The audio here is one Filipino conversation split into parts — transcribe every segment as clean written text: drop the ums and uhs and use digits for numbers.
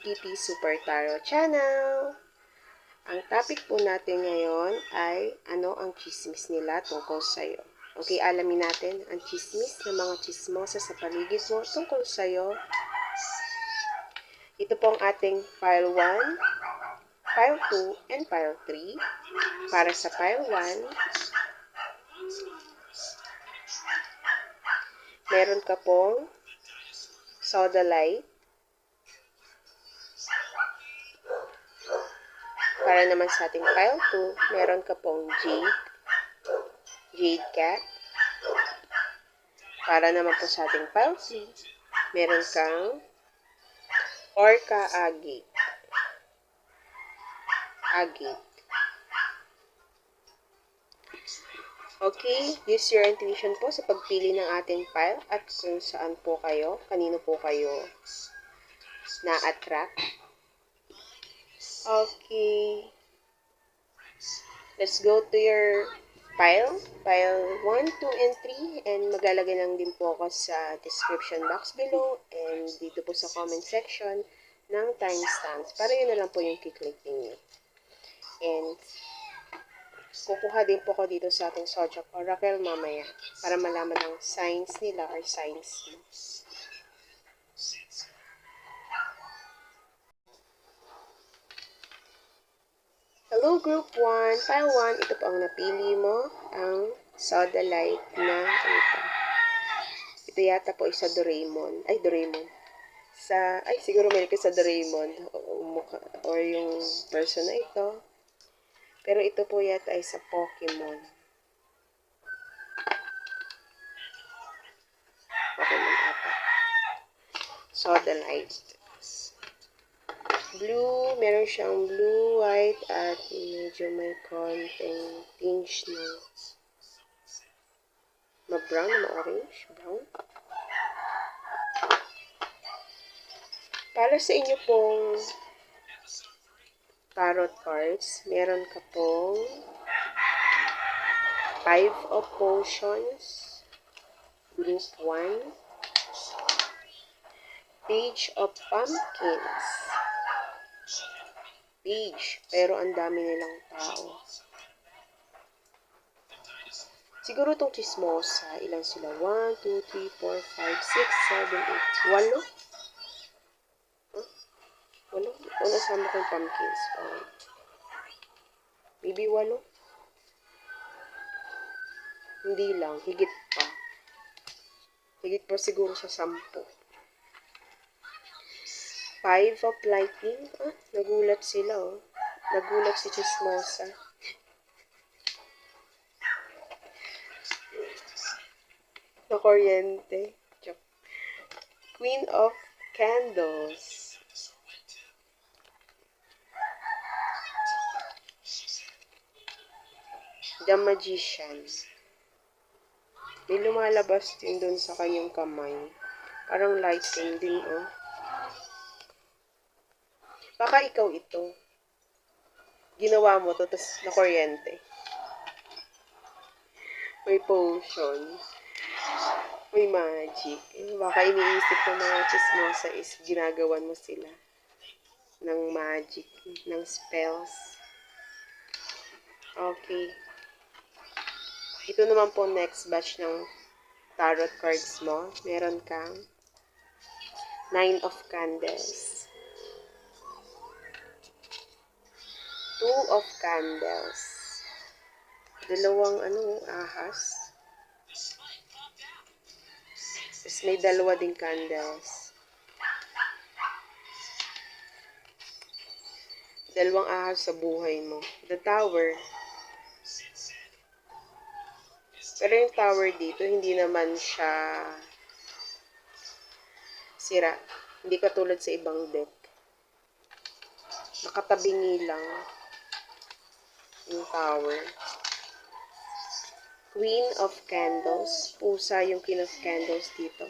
TT Super Tarot Channel. Ang topic po natin ngayon ay ano ang chismis nila tungkol sa'yo. Okay, alamin natin ang chismis ng mga chismosa sa paligid mo tungkol sa'yo. Ito po ang ating File 1, File 2, and File 3. Para sa File 1, meron ka pong soda light. Para naman sa ating File 2, meron ka pong Jade Cat. Para naman po sa ating File 3, meron kang Orca Agate. Okay, use your intuition po sa pagpili ng ating file at kung saan po kayo, kanino po kayo na-attract. Okay. Let's go to your file 1, 2, and 3, and maglalagay lang din po ako sa description box below and dito po sa comment section ng timestamps para yun na lang po yung kiklik niyo. And kukuha din po ako dito sa ating Zodiac Oracle mamaya para malaman ang signs nila or signs mo. Hello Group 1, File 1, ito po ang napili mo, ang soda light na ito yata po isa Doraemon. Siguro may sa Doraemon or yung person na ito. Pero ito po yata ay sa Pokemon. Pokemon ata. Soda light. Blue, meron siyang blue, white, at medyo may konting tinge na brown, ma-orange, brown. Para sa inyo pong tarot cards, meron ka pong 5 of Potions, Group 1, Page of Pumpkins, pero ang dami nilang tao. Siguro itong chismosa, ilan sila? 1, 2, 3, 4, 5, 6, 7, 8, 8? Walo? O nasama ko yung pumpkins. Maybe 8? Hindi lang, higit pa. Higit pa siguro sa 10. 5 of lightning. Nagulat sila, oh. Nagulat si chismosa. Na kuryente. Queen of candles. The Magician. May lumalabas din dun sa kanyang kamay. Parang lighting din, oh. Baka ikaw ito. Ginawa mo to, tapos na kuryente. May potion. May magic. Baka iniisip ng mga chismosa is ginagawan mo sila ng magic, ng spells. Okay. Ito naman po next batch ng tarot cards mo. Meron kang 9 of Candles. 2 of Candles. Dalawang ahas. Tapos may dalawa ding candles. Dalawang ahas sa buhay mo. The Tower. Pero yung tower dito, hindi naman siya sira. Hindi katulad sa ibang deck. Nakatabingi lang yung tower. Queen of Candles. Pusa yung Queen of Candles dito.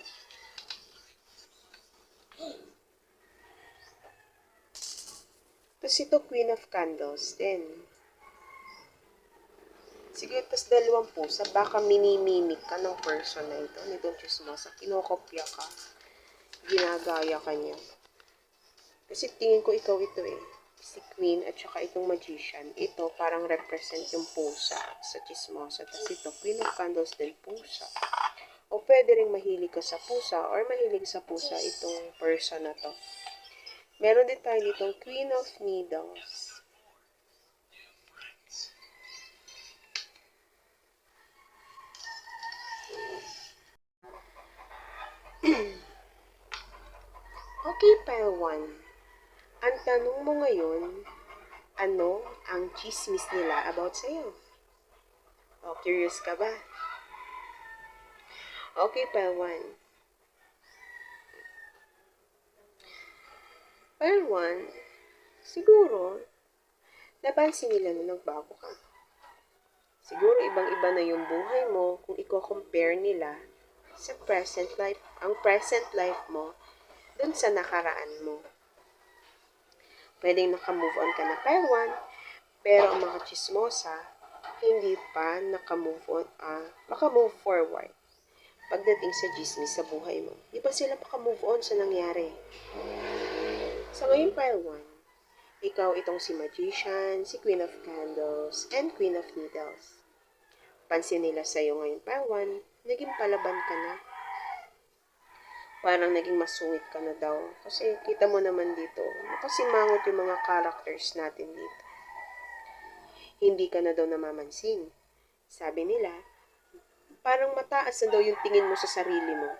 Tapos ito Queen of Candles din. Sige, tapos dalawang pusa. Baka minimimik ka ng person na ito. Nitong chismosa. Kinokopya ka. Ginagaya ka niya. Kasi tingin ko ikaw ito eh. Si Queen at saka itong Magician. Ito parang represent yung pusa sa chismosa. Tapos ito, Queen of Candles din pusa. O pwede rin mahilig ka sa pusa or mahilig sa pusa itong person na to. Meron din tayo ditong Queen of Needles. Okay, pile 1. Ang tanong mo ngayon, ano ang chismis nila about sa'yo? O, curious ka ba? Okay, pile 1. Pile 1, siguro, napansin nila na nagbago ka. Siguro ibang-iba na yung buhay mo kung i-compare nila sa present life, ang present life mo dun sa nakaraan mo. Pwedeng naka-move on ka na pile 1, pero ang mga chismosa, hindi pa naka-move on, maka-move forward pagdating sa chismis sa buhay mo. Di pa sila maka-move on sa nangyari. Sa ngayon pile 1, ikaw itong si Magician, si Queen of Candles, and Queen of Needles. Pansin nila sa'yo ngayon pile 1, naging palaban ka na. Parang naging masungit ka na daw. Kasi kita mo naman dito, nakasimangot yung mga characters natin dito. Hindi ka na daw namamansin. Sabi nila, parang mataas na daw yung tingin mo sa sarili mo.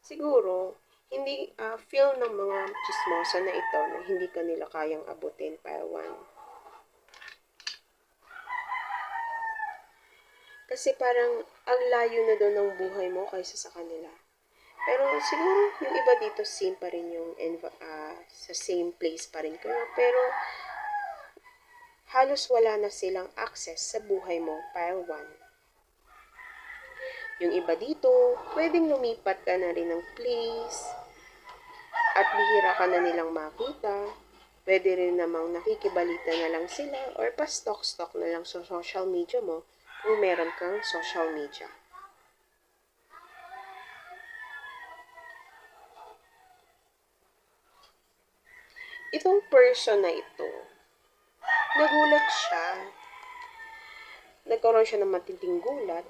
Siguro, hindi feel ng mga chismosa na ito na hindi ka nila kayang abutin pile 1. Kasi parang ang layo na daw ng buhay mo kaysa sa kanila. Pero siguro yung iba dito same pa rin yung sa same place pa rin kayo. Pero halos wala na silang access sa buhay mo pile 1. Yung iba dito, pwedeng lumipat ka na rin ng place at bihira ka na nilang makita. Pwede rin namang nakikibalita na lang sila or pa-stalk-stalk na lang sa social media mo kung meron kang social media. Itong person na ito, nagulat siya. Nagkaroon siya ng matinding gulat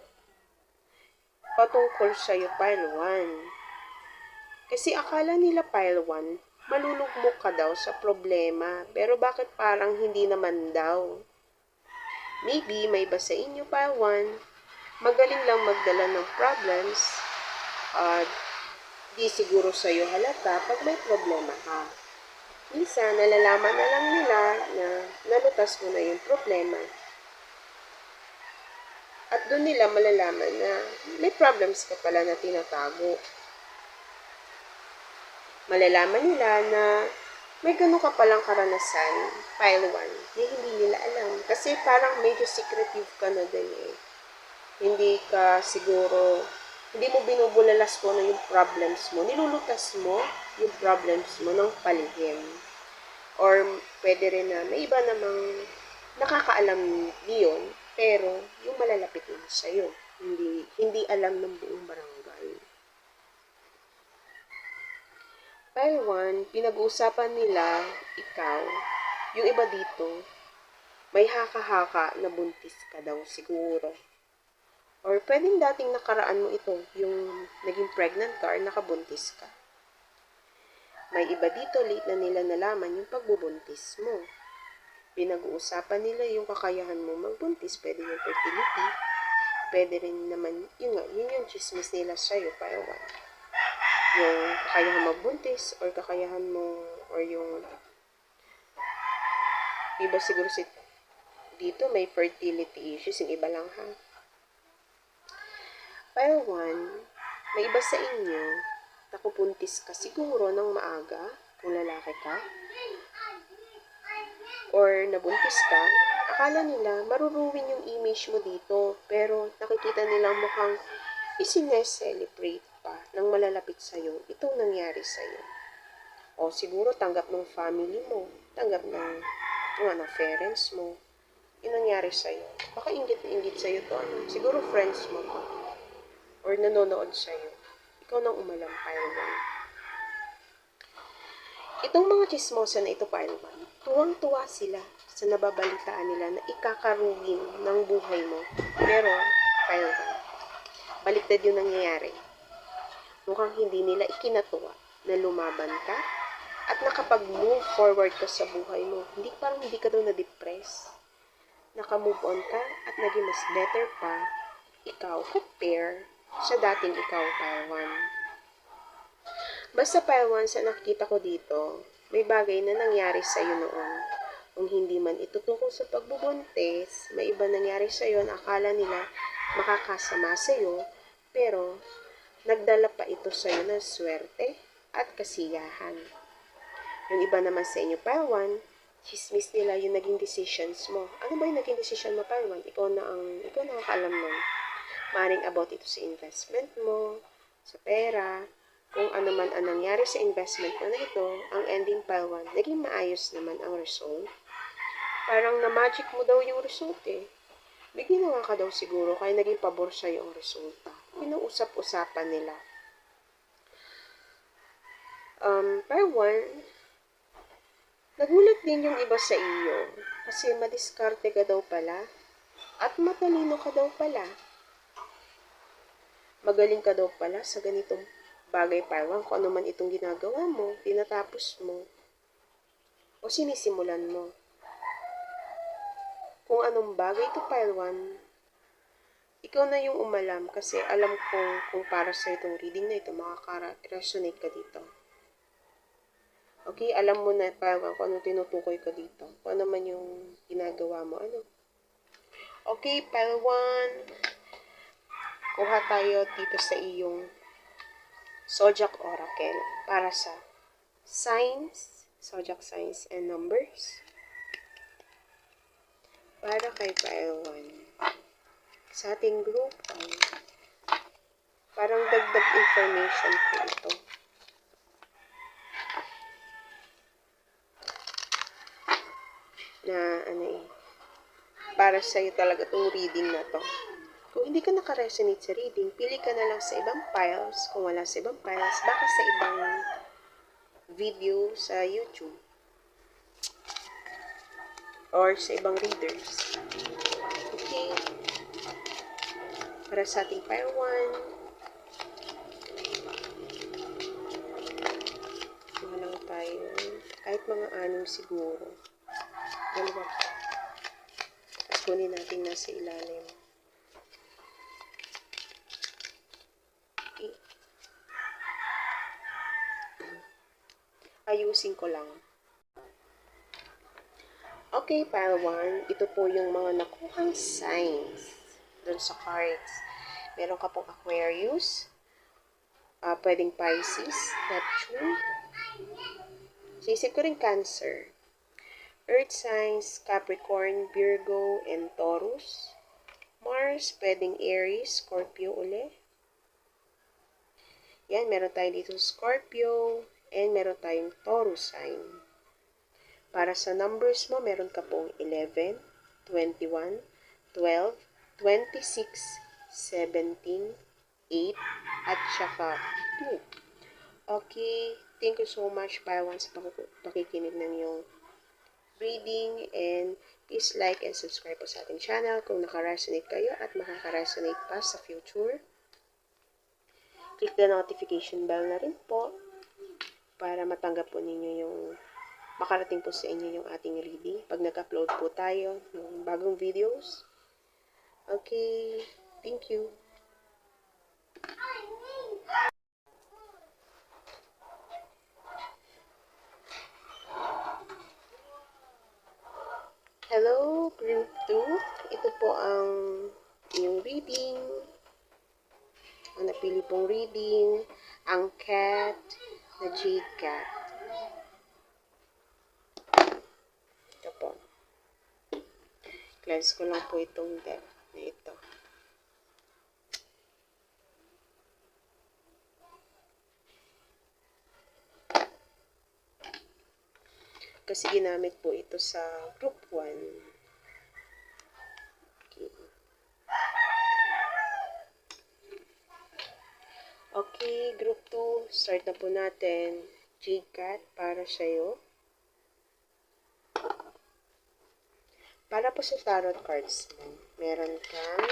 patungkol sa'yo pile 1. Kasi akala nila pile 1, malulugmok ka daw sa problema. Pero bakit parang hindi naman daw? Maybe may iba sa inyo pile 1, magaling lang magdala ng problems. Di siguro sa'yo halata pag may problema ka. Minsan, nalalaman na lang nila na nalutas mo na yung problema. At doon nila malalaman na may problems ka pala na tinatago. Malalaman nila na may ganun ka palang karanasan, pile 1, na hindi nila alam. Kasi parang medyo secretive ka na din eh. Hindi ka siguro, hindi mo binubulalas mo na yung problems mo. Nilulutas mo yung problems mo ng palihim. Or pwede rin na may iba namang nakakaalam niyon, pero yung malalapit lang sa'yo. Hindi alam ng buong barangay. Pile 1, pinag-uusapan nila, ikaw, yung iba dito, may haka-haka na buntis ka daw siguro. Or pwedeng dating nakaraan mo ito, yung naging pregnant ka or nakabuntis ka. May iba dito, late na nila nalaman yung pagbubuntis mo. Pinag-uusapan nila yung kakayahan mo magbuntis, pwede yung fertility, pwede rin naman, yun yung chismis nila sa'yo, pile 1. Yung kakayahan magbuntis, or kakayahan mo, or yung, iba siguro dito may fertility issues, yung iba lang ha. Pile 1, may iba sa inyo, nakupuntis ka siguro ng maaga, kung lalaki ka, or nabuntis ka, akala nila maruruwin yung image mo dito, pero nakikita nilang mukhang isine-celebrate pa ng malalapit sa'yo itong nangyari sa'yo. O siguro tanggap ng family mo, tanggap ng mga parents mo, yung nangyari sa'yo. Baka inggit na inggit sa'yo to, siguro friends mo to, or nanonood sa'yo. Ikaw nang umalam, pile 1. Itong mga chismosa na ito, Pile 1, tuwang-tuwa sila sa nababalitaan nila na ikakarugin ng buhay mo. Pero, Pile 1, baliktad yung nangyayari. Mukhang hindi nila ikinatuwa na lumaban ka at nakapag-move forward ka sa buhay mo. Parang hindi ka daw na-depress. Naka-move on ka at naging mas better pa ikaw compare sa dating ikaw, Pile 1. Basta Pile 1, sa nakikita ko dito, may bagay na nangyari sa'yo noon. Kung hindi man ito tungkol sa pagbubuntis, may iba nangyari sa'yo na akala nila makakasama sa'yo, pero nagdala pa ito sa'yo ng swerte at kasiyahan. Yung iba naman sa inyo, Pile 1, chismis nila yung naging decisions mo. Ano ba yung naging decision mo, Pile 1? Ikaw nakakaalam nun. Maring about ito sa investment mo, sa pera, kung ano man ang nangyari sa investment mo na ito, ang ending, Pile 1, naging maayos naman ang result. Parang na-magic mo daw yung result eh. May ginawa ka daw siguro, kaya naging pabor sa'yo ang resulta. Pinuusap-usapan nila. Pile 1, nagulat din yung iba sa iyo kasi madiskarte ka daw pala at matalino ka daw pala. Magaling ka daw pala sa ganitong bagay, Pile 1, kung ano man itong ginagawa mo, tinatapos mo, o sinisimulan mo. Kung anong bagay ito, Pile 1, ikaw na yung umalam kasi alam kung para sa itong reading na ito, makaka-resonate ka dito. Okay, alam mo na parang kung anong tinutukoy ko dito. Kung ano man yung ginagawa mo, ano. Okay, Pile 1. Kuha tayo dito sa iyong Zodiac Oracle para sa signs, Zodiac signs and numbers. Para kay Pile 1. Sa ating group, parang dagdag information po ito. Na para sa'yo talaga itong reading na to. Kung hindi ka nakaresonate sa reading, pili ka na lang sa ibang piles. Kung wala sa ibang piles, baka sa ibang video sa YouTube or sa ibang readers. Okay. Para sa ating pile 1, lang tayo. Kahit mga 6 siguro. Dalawa pa. Tapos kunin natin nasa ilalim. Okay. Ayusin ko lang. Okay, pile 1. Ito po yung mga nakuhang signs dun sa cards. Meron ka pong Aquarius. Pwedeng Pisces, Neptune. Sisip ko rin Cancer. Earth signs, Capricorn, Virgo, and Taurus. Mars, pwedeng Aries, Scorpio uli. Yan, meron tayo dito Scorpio, and meron tayong Taurus sign. Para sa numbers mo, meron ka pong 11, 21, 12, 26, 17, 8, at saka 2. Okay, thank you so much, Pile 1, sa pakikinig ng iyong reading, and please like and subscribe po sa ating channel kung naka-resonate kayo at makaka-resonate pa sa future. Click the notification bell na rin po para matanggap po ninyo yung makarating po sa inyo yung ating reading pag nag-upload po tayo ng bagong videos. Okay, thank you. Hello, Group 2. Ito po ang yung reading. Ang napili pong reading, ang cat na Jade Cat. Ito po. Cleanse ko lang po itong deck na ito. Kasi ginamit po ito sa Group 1. Okay, Group 2, start na po natin. J-Cat para sa'yo. Para po sa tarot cards mo, meron kang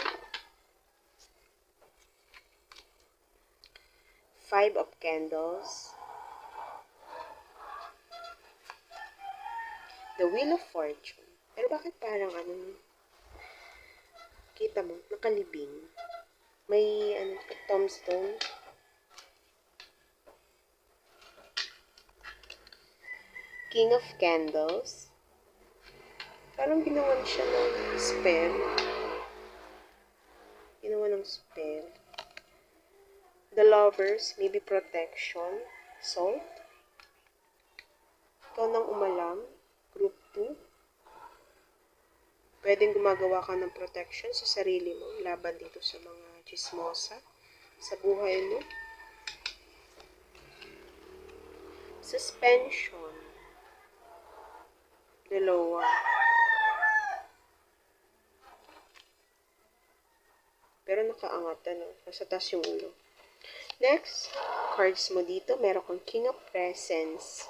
5 of Candles, the Wheel of Fortune. Pero bakit parang kita mo, nakalibing. May tombstone. King of Candles. Parang ginawan siya ng spell. Ginawa ng spell. The Lovers, maybe protection. Salt. Ikaw nang umalam. Group 2. Pwedeng gumagawa ka ng protection sa sarili mo. Laban dito sa mga chismosa. Sa buhay mo. Suspension. Dalawa. Pero nakaangat, nasa taas yung ulo. Next, cards mo dito, meron kang King of Presents,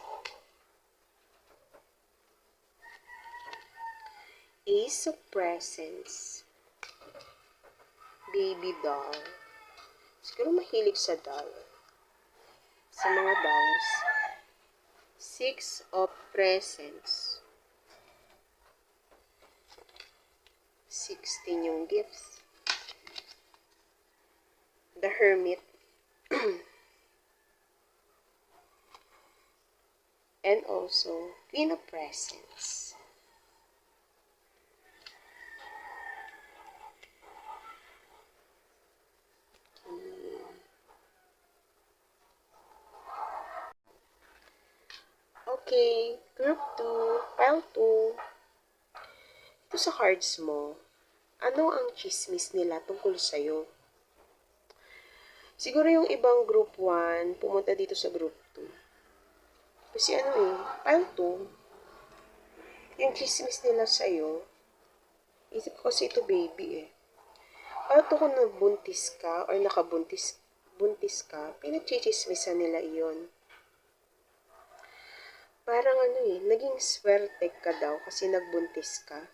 Ace of Presents, Baby Doll. Siguro mahilig sa doll. Sa mga dolls. Six of Presents. 16 yung gifts. The Hermit. And also, Queen of Presents. Okay, group 2, pile 2. Ito sa cards mo, ano ang chismis nila tungkol sa'yo? Siguro yung ibang group 1, pumunta dito sa group 2. Kasi pile 2, yung chismis nila sa'yo, isip ko kasi ito baby Pile 2 kung nabuntis ka or buntis ka, pinagchichismisan nila iyon. Parang naging swerte ka daw kasi nagbuntis ka.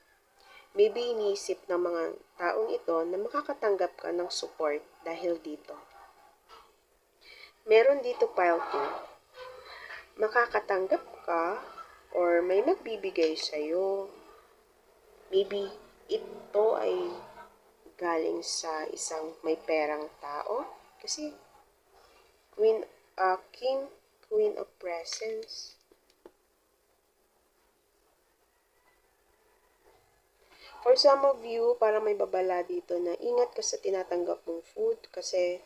Maybe iniisip ng mga taong ito na makakatanggap ka ng support dahil dito. Meron dito pile 2. Makakatanggap ka or may magbibigay sa'yo. Maybe ito ay galing sa isang may perang tao. Kasi King, Queen of Presents. For some of you, parang may babala dito na ingat ka sa tinatanggap mong food kasi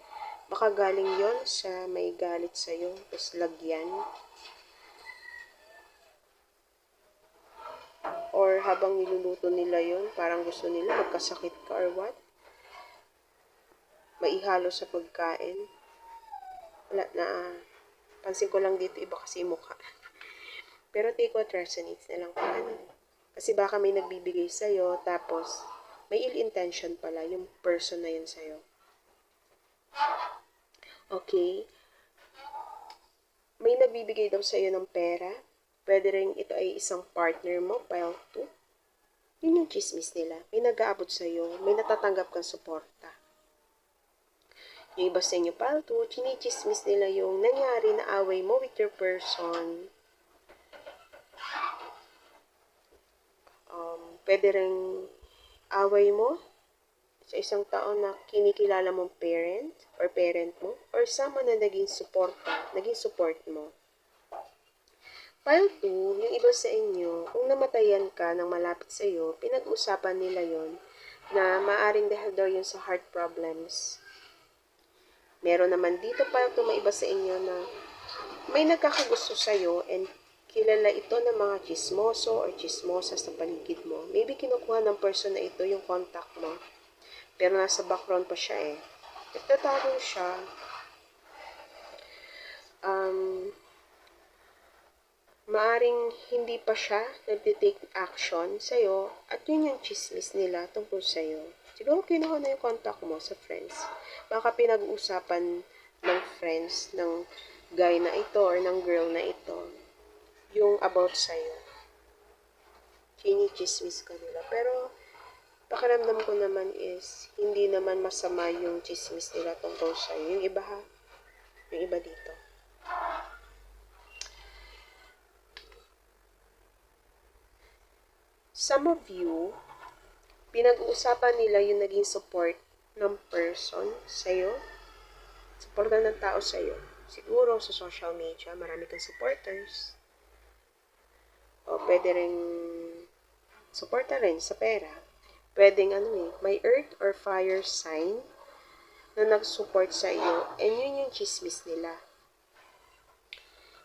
baka galing yon sa may galit sa'yo, tapos lagyan. Or habang niluluto nila yon, parang gusto nila magkasakit ka or what? Maihalo sa pagkain. Wala na, pansin ko lang dito, iba kasi mukha. Pero take what resonates na lang paano. Kasi baka may nagbibigay sa'yo, tapos may ill intention pala yung person na yun sa'yo. Okay? May nagbibigay daw sa'yo ng pera. Pwede rin ito ay isang partner mo, pile 2. Yun yung chismis nila. May nag-aabot sa'yo, may natatanggap kang suporta. Yung iba sa inyo, pile 2, chinichismis nila yung nangyari na away mo with your person. Pwede rin away mo sa isang tao na kinikilala mong parent mo, or someone na naging support mo. Pile 2, yung iba sa inyo, kung namatayan ka ng malapit sa iyo, pinag-usapan nila yon na maaring dahil daw yun sa heart problems. Meron naman dito pile 2, may iba sa inyo na may nagkakagusto sa iyo and kilala ito ng mga chismoso or chismosa sa paligid mo. Maybe kinukuha ng person na ito yung contact mo. Pero nasa background pa siya Nagtatago siya. Maaring hindi pa siya nag-take action sa'yo at yun yung chismis nila tungkol sa'yo. Siguro kinuha na yung contact mo sa friends. Baka pinag-uusapan ng friends ng guy na ito or ng girl na ito yung about sa'yo. Chinichismis ka nila. Pero, pakiramdam ko naman is, hindi naman masama yung chismis nila tungkol sa'yo. Yung iba ha? Yung iba dito. Some of you, pinag-uusapan nila yung naging support ng person sa'yo. Supportan ng tao sa'yo. Siguro sa social media, marami kang supporters. O pwede rin suporta rin sa pera. Pwedeng may earth or fire sign na nag-support sa iyo, and yun yung chismis nila.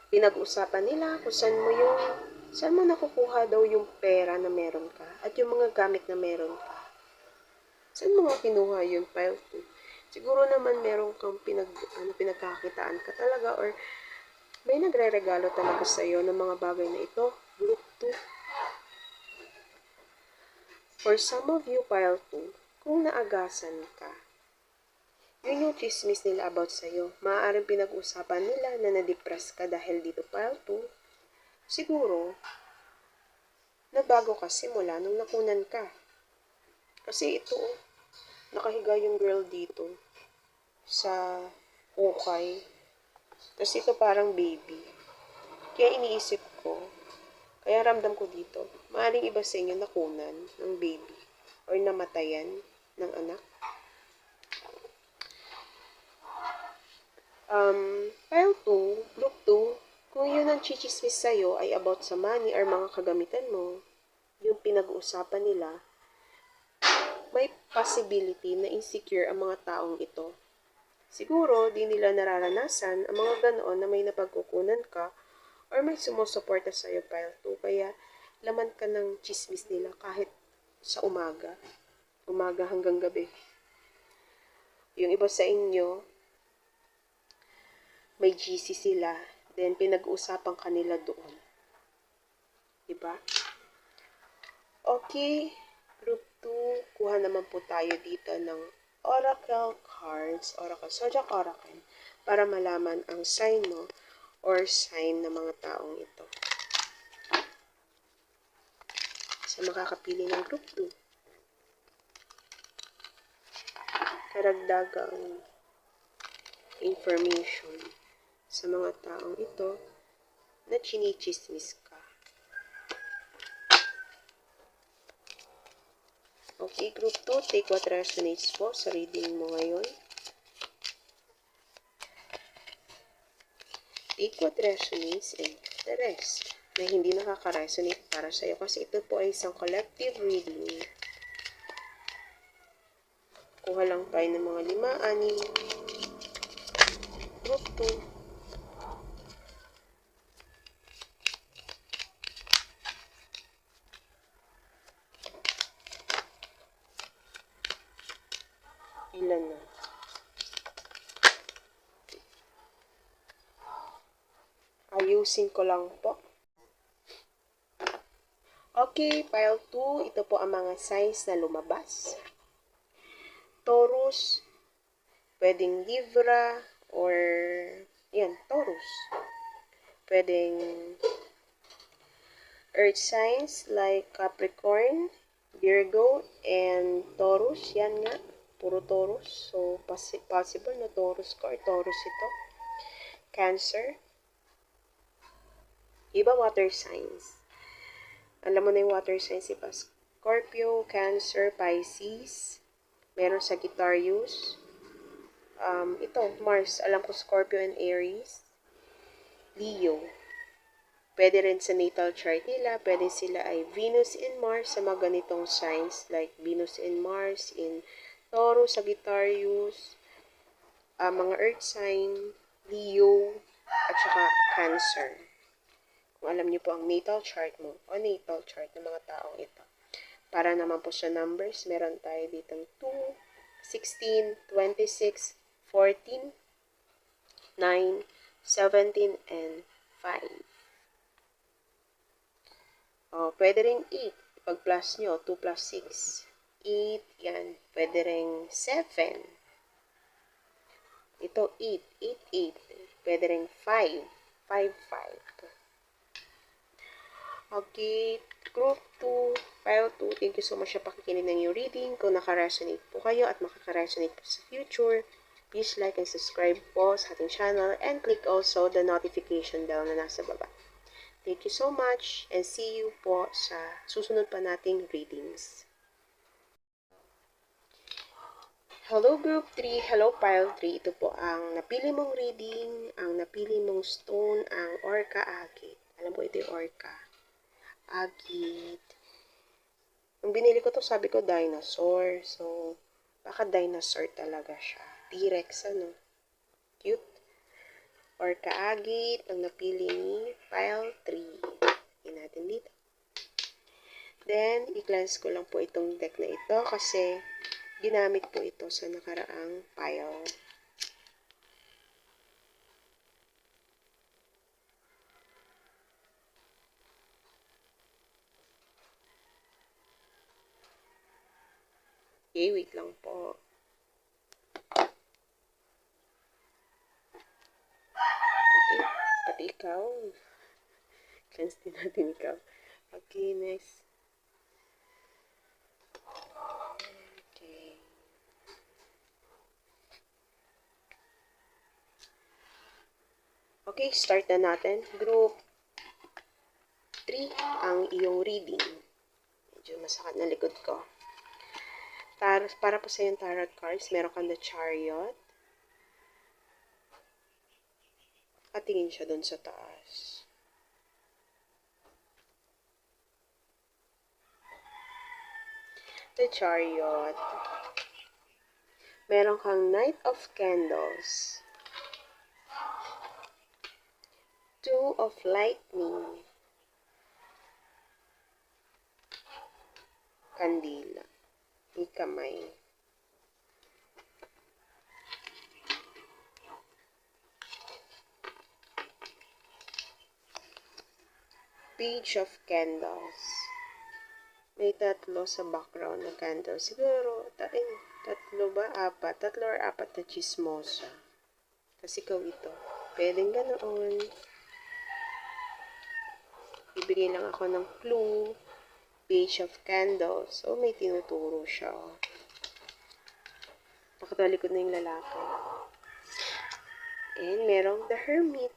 Pinag-usapan nila kung saan mo nakukuha daw yung pera na meron ka, at yung mga gamit na meron ka. Saan mo nga kinuha yung file 2? Siguro naman meron kang pinagkakitaan ka talaga, or may nagre-regalo talaga sa iyo ng mga bagay na ito. Group 2. For some of you, file 2, kung naagasan ka, yun yung chismis nila about sa'yo. Maaaring pinag-usapan nila na na-depress ka dahil dito, file 2. Siguro, nabago ka simula nung nakunan ka. Kasi ito, nakahiga yung girl dito sa ukay. Tapos ito parang baby. Kaya iniisip ko, kaya ramdam ko dito, maaaring iba sa inyo nakunan ng baby or namatayan ng anak. File 2, group 2, kung yun ang chichismis sa'yo ay about sa money or mga kagamitan mo, yung pinag-uusapan nila, may possibility na insecure ang mga taong ito. Siguro, di nila nararanasan ang mga ganoon na may napagkukunan ka or may sumusuporta sa'yo, file 2. Kaya, laman ka ng chismis nila kahit sa umaga hanggang gabi. Yung iba sa inyo, may GC sila, then pinag-uusapan kanila doon. Diba? Okay, group 2, kuha naman po tayo dito ng Oracle cards, Oracle, Zodiac Oracle, para malaman ang sign mo or sign ng mga taong ito. So, makakapili ng group 2. Karagdagang information sa mga taong ito na chinichismis ka. Okay, group 2, take what resonates po sa reading mo ngayon. Take what resonates and the rest na hindi nakaka-resonate para sa'yo kasi ito po ay isang collective reading. Kuha lang tayo ng mga 5, 6. Group 2. Ilan na? Ayusin ko lang po. Okay, pile 2. Ito po ang mga signs na lumabas. Taurus, pwedeng Libra, or Taurus. Pwedeng earth signs like Capricorn, Virgo, and Taurus. Yan nga, puro Taurus. So, possible na Taurus ko or Taurus ito. Cancer. Iba water signs. Alam mo na yung water signs, iba. Scorpio, Cancer, Pisces. Meron Sagittarius. Ito, Mars. Alam ko Scorpio and Aries. Leo. Pwede rin sa natal chart nila. Pwede sila ay Venus and Mars sa mga ganitong signs like Venus and Mars in Taurus, Sagittarius, mga earth sign, Leo, at saka Cancer. Kung alam niyo po ang natal chart mo o natal chart ng mga taong ito. Para naman po sa numbers, meron tayo ditong 2, 16, 26, 14, 9, 17, and 5. Pwede rin 8. Pag-plus nyo, 2 plus 6. 8, yan. Pwede rin 7. Ito, 8. 8, 8. Pwede rin 5. 5, 5. Okay, Group 2, File 2, thank you so much sa pakikinig ng yung reading. Kung naka-resonate po kayo at makaka-resonate po sa future, please like and subscribe po sa ating channel and click also the notification bell na nasa baba. Thank you so much and see you po sa susunod pa nating readings. Hello Group 3, hello Pile 3. Ito po ang napili mong reading, ang napili mong stone, ang Orca Agate. Alam po ito yung Orca Agate. Nung binili ko to, sabi ko dinosaur. So, baka dinosaur talaga siya. T-Rex, ano? Cute. Orca Agate, ang napili ni Pile 3. Hingin natin dito. Then, i-cleanse ko lang po itong deck na ito kasi ginamit po ito sa nakaraang pile. Okay, wait lang po. Okay, pati ikaw. Cleanse din natin ikaw. Okay, next. Okay. Okay, start na natin. Group 3, ang iyong reading. Medyo masakit na likod ko. Para po sa yung tarot cards, meron kang the Chariot. At tingin siya dun sa taas. The Chariot. Meron kang Knight of Candles. Two of Lightning. Kandila. May kamay. Page of Candles. May tatlo sa background na candle. Siguro, tatlo ba? Apat. Tatlo or apat na chismosa. Kasi ikaw ito. Pwedeng ganoon. Ibigay lang ako ng clue. Page of Candles. So, may tinuturo siya. Nakatalikod na yung lalaki. And merong the Hermit.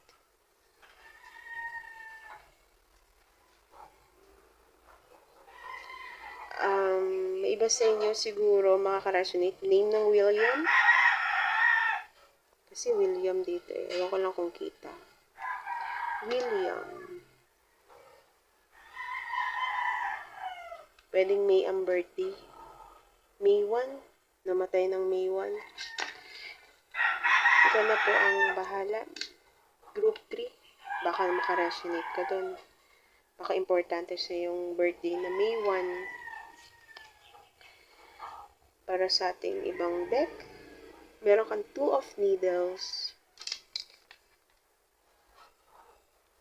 May iba sa inyo siguro makaka-resonate. Name ng William. Kasi William dito eh. Ewan ko lang kung kita. William. Pwedeng May ang birthday. May 1. Namatay ng May 1. Ikaw na po ang bahala. Group 3. Baka makaresonate ka dun. Baka importante sa yung birthday na May 1. Para sa ating ibang deck, meron kang 2 of Needles.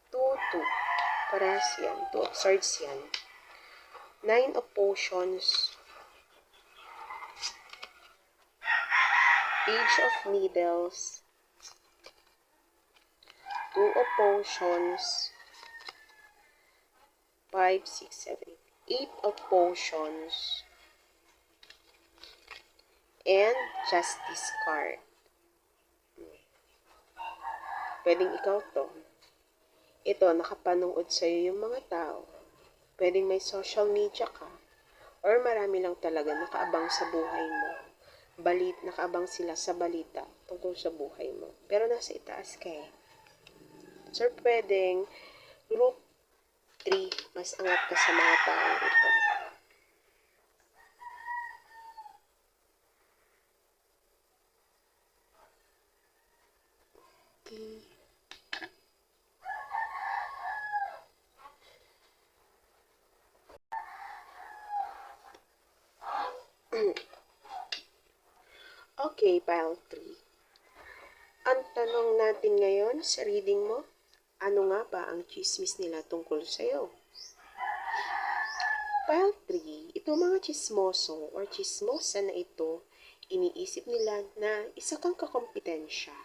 2, 2. Parehas yan. 2 of Swords yan. 9 of Potions. Page of Needles. 2 of Potions. 5, 6, 7, 8 of Potions. And Justice card. Pwedeng ikaw to. Ito, nakapanood sa'yo yung mga tao. Pwedeng may social media ka. Or marami lang talaga nakaabang sa buhay mo. Nakaabang sila sa balita tungkol sa buhay mo. Pero nasa itaas ka eh. So, pwedeng group 3, mas angat ka sa mga tao ito. Okay, pile 3. Ang tanong natin ngayon sa reading mo, ano nga ba ang chismis nila tungkol sa'yo? Pile 3, itong mga chismoso or chismosa na ito, iniisip nila na isa kang kakompetensya.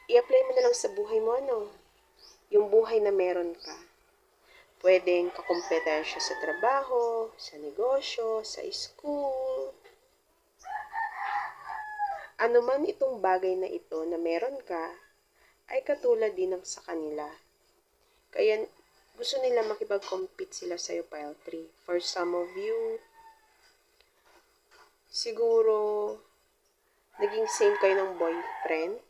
i-apply mo na lang sa buhay mo, ano? Yung buhay na meron ka. Pwedeng kakumpetensya sa trabaho, sa negosyo, sa school. Ano man itong bagay na ito na meron ka, ay katulad din ng sa kanila. Kaya gusto nila makipag-compete sila sa'yo, pile 3. For some of you, siguro, naging same kayo ng boyfriend.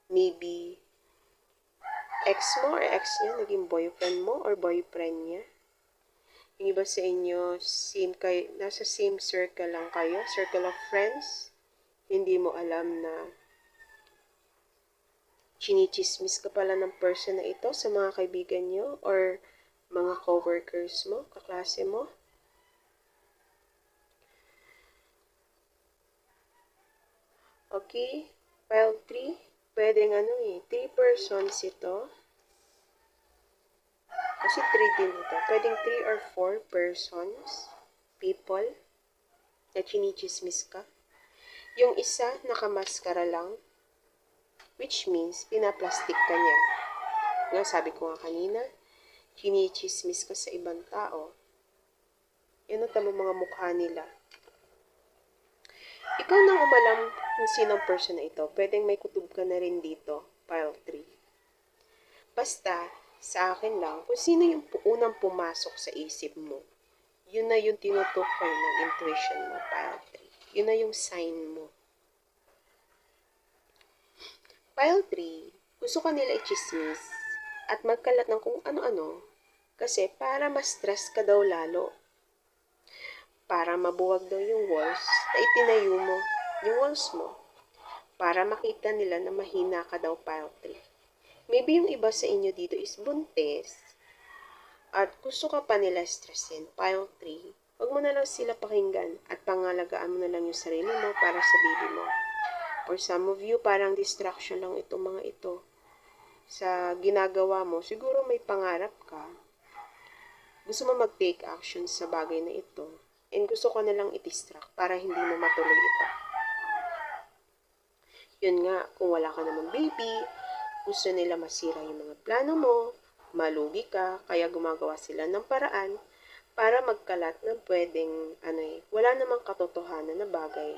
Maybe, ex mo or ex niya, naging boyfriend mo or boyfriend niya. Yung iba sa inyo, same kayo, nasa same circle lang kayo, circle of friends. Hindi mo alam na chinichismis ka pala ng person na ito sa mga kaibigan nyo or mga coworkers mo, kaklase mo. Okay, pile 3, pwedeng 3 persons ito. Kasi 3 din ito. Pwedeng 3 or 4 persons, people, na chinichismis ka. Yung isa, nakamaskara lang, which means, pinaplastic ka niya. Nga sabi ko nga kanina, chinichismis ka sa ibang tao. Yan ang tamang mga mukha nila. Ikaw nang umalam kung sinong person na ito, pwedeng may kutob ka na rin dito, pile 3. Basta, sa akin lang, kung sino yung unang pumasok sa isip mo, yun na yung tinutukoy ng intuition mo, pile 3. Yun na yung sign mo. Pile 3, gusto ka nila i-chismis at magkalat ng kung ano-ano kasi para ma-stress ka daw lalo. Para mabuwag daw yung walls na itinayo mo, yung walls mo. Para makita nila na mahina ka daw, pile 3. Maybe yung iba sa inyo dito is buntis at gusto ka pa nila stressin, pile 3. Huwag mo na lang sila pakinggan at pangalagaan mo na lang yung sarili mo para sa baby mo. For some of you, parang distraction lang itong mga ito. Sa ginagawa mo, siguro may pangarap ka. Gusto mo mag-take action sa bagay na ito. And gusto ko na lang i-distract para hindi mo matuloy ito. Yun nga, kung wala ka namang baby, gusto nila masira yung mga plano mo, malugi ka, kaya gumagawa sila ng paraan para magkalat ng pwedeng, wala namang katotohanan na bagay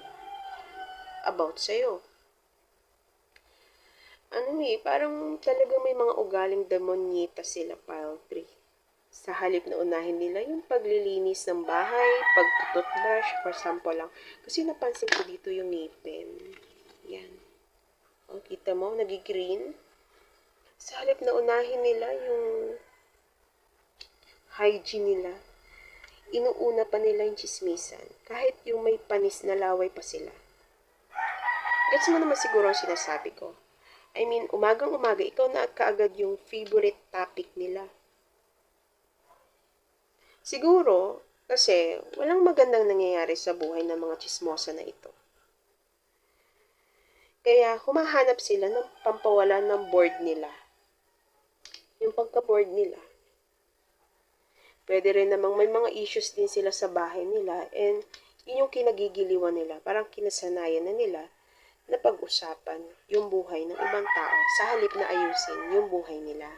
about sa'yo. Parang talaga may mga ugaling demonyita sila, pile 3. Sa halip na unahin nila yung paglilinis ng bahay, pagtututbrush, for example lang. Kasi napansin ko dito yung ngipin. Yan. O, kita mo, nagigreen. Sa halip na unahin nila yung hygiene nila, inuuna pa nila yung chismisan. Kahit yung may panis na laway pa sila. Gets mo naman siguro ang sinasabi ko. Umagang-umaga, ikaw na kaagad yung favorite topic nila. Siguro, kasi walang magandang nangyayari sa buhay ng mga chismosa na ito. Kaya humahanap sila ng pampawalan ng board nila. Yung pagka-board nila. Pwede rin namang may mga issues din sila sa bahay nila and yun yung kinagigiliwan nila. Parang kinasanayan na nila na pag-usapan yung buhay ng ibang tao sa halip na ayusin yung buhay nila.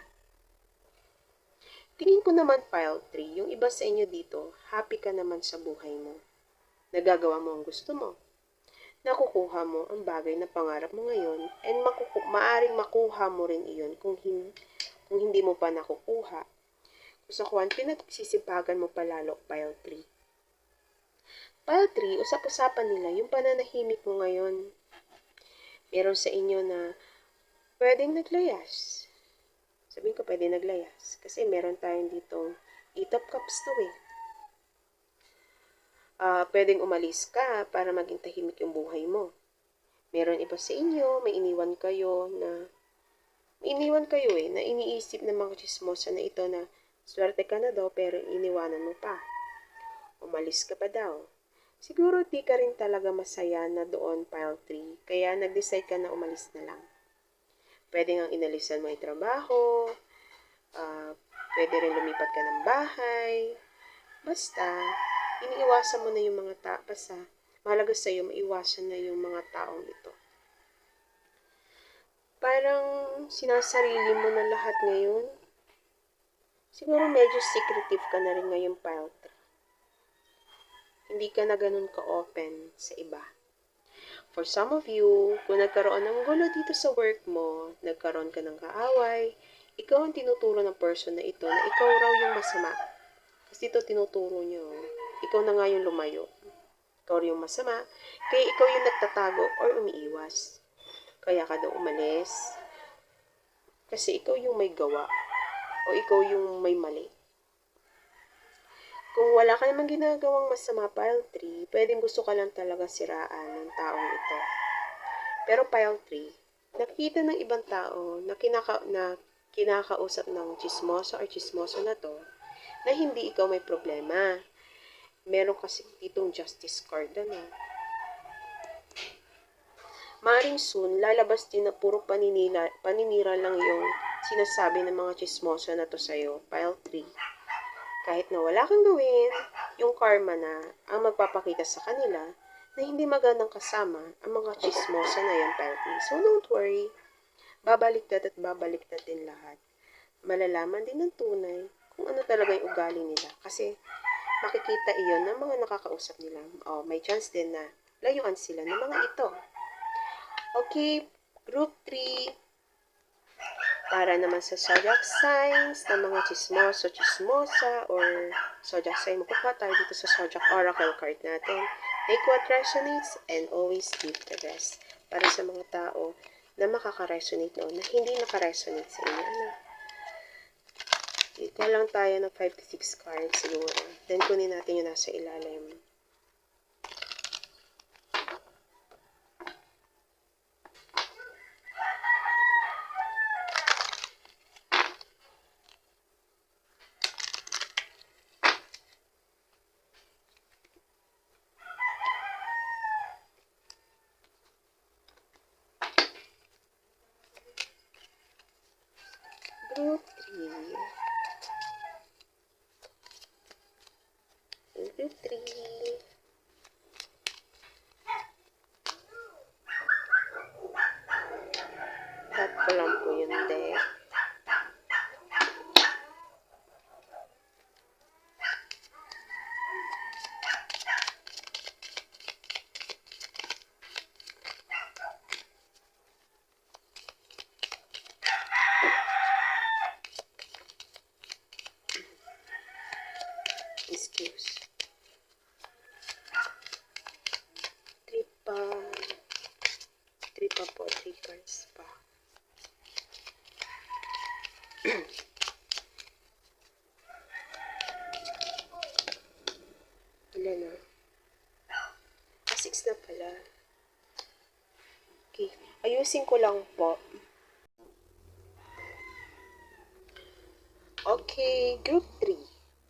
Tingin ko naman, pile 3, yung iba sa inyo dito, happy ka naman sa buhay mo. Nagagawa mo ang gusto mo. Nakukuha mo ang bagay na pangarap mo ngayon and maaring makuha mo rin iyon kung hindi mo pa nakukuha. Kung sa kuwan, pinagsisipagan mo palalo, pile 3. Pile 3, usap-usapan nila yung pananahimik mo ngayon. Meron sa inyo na pwedeng naglayas. Sabihin ko, pwede naglayas. Kasi meron tayong ditong 8 of Cups to eh. Pwedeng umalis ka para maging tahimik yung buhay mo. Meron iba sa inyo, may iniwan kayo na iniisip ng mga chismosa na ito na swerte ka na daw pero iniwanan mo pa. Umalis ka pa daw. Siguro di ka rin talaga masaya na doon, pile 3. Kaya nag-decide ka na umalis na lang. Pwede nga inalisan mo yung trabaho, pwede rin lumipat ka ng bahay. Basta, iniiwasan mo na yung mga mahalaga sa'yo, maiwasan na yung mga taong ito. Parang sinasarili mo na lahat ngayon. Siguro medyo secretive ka na rin ngayon, pile 3. Hindi ka na ganun ka-open sa iba. For some of you, kung nagkaroon ng gulo dito sa work mo, nagkaroon ka ng kaaway, ikaw ang tinuturo ng person na ito na ikaw raw yung masama. Kasi dito tinuturo nyo, ikaw na nga yung lumayo. Ikaw yung masama, kaya ikaw yung nagtatago or umiiwas. Kaya ka daw umalis. Kasi ikaw yung may gawa. O ikaw yung may mali. Kung wala ka namang ginagawang masama, pile 3, pwedeng gusto ka lang talaga siraan ng taong ito. Pero pile 3, nakikita ng ibang tao na kinakausap ng chismoso or chismoso na to, na hindi ikaw may problema. Meron kasi ditong justice card na. Maring soon, lalabas din na puro paninira lang yung sinasabi ng mga chismoso na to sa'yo, pile 3. Kahit na wala kang gawin, yung karma na ang magpapakita sa kanila na hindi magandang kasama ang mga chismosa na yan, pile 3. So don't worry, babaliktad at babaliktad din lahat. Malalaman din ng tunay kung ano talaga yung ugali nila. Kasi makikita iyon ng mga nakakausap nila. May chance din na layuan sila ng mga ito. Okay, group 3. Para naman sa zodiac signs ng mga chismoso, chismosa, or zodiac sign, makukuha tayo dito sa zodiac oracle card natin. Take what resonates and always leave the rest. Para sa mga tao na makaka-resonate noon, na hindi naka-resonate sa inyo. Dito lang tayo ng 5 to 6 cards siguro. Then kunin natin yung nasa ilalim. Group 3. Group 3. Tap ko lang po yung deck. Excuse. 3 pa po. 3 cards pa. Ilan na? 6 na pala. Okay. Ayusin ko lang po. Okay, group 3.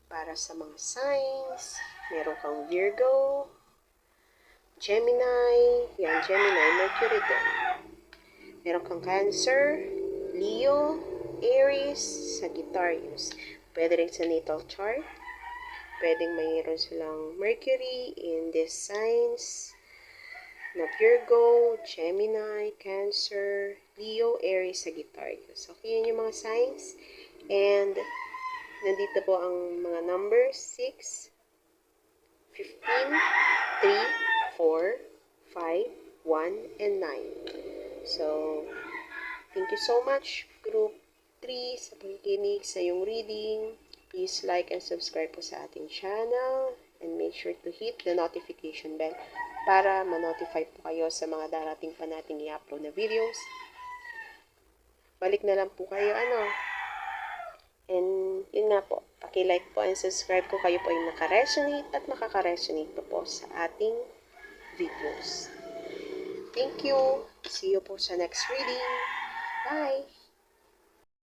Para sa mga signs, meron kang Virgo, Gemini, yan, Gemini, Mercury din. Meron kang Cancer, Leo, Aries, Sagittarius. Pwede rin sa natal chart. Pwedeng mayroon silang Mercury in these signs na Virgo, Gemini, Cancer, Leo, Aries, Sagittarius. Okay, yan yung mga signs. And nandito po ang mga numbers, 6, 15, 3, 4, 5, 1, and 9. So, thank you so much, Group 3, sa pakikinig sa iyong reading. Please like and subscribe po sa ating channel. And make sure to hit the notification bell para ma-notify po kayo sa mga darating pa nating i-upload na videos. Balik na lang po kayo, And, yun nga po, paki-like po and subscribe ko kayo po yung naka-resonate at makaka-resonate po sa ating videos. Thank you. See you po sa next reading. Bye!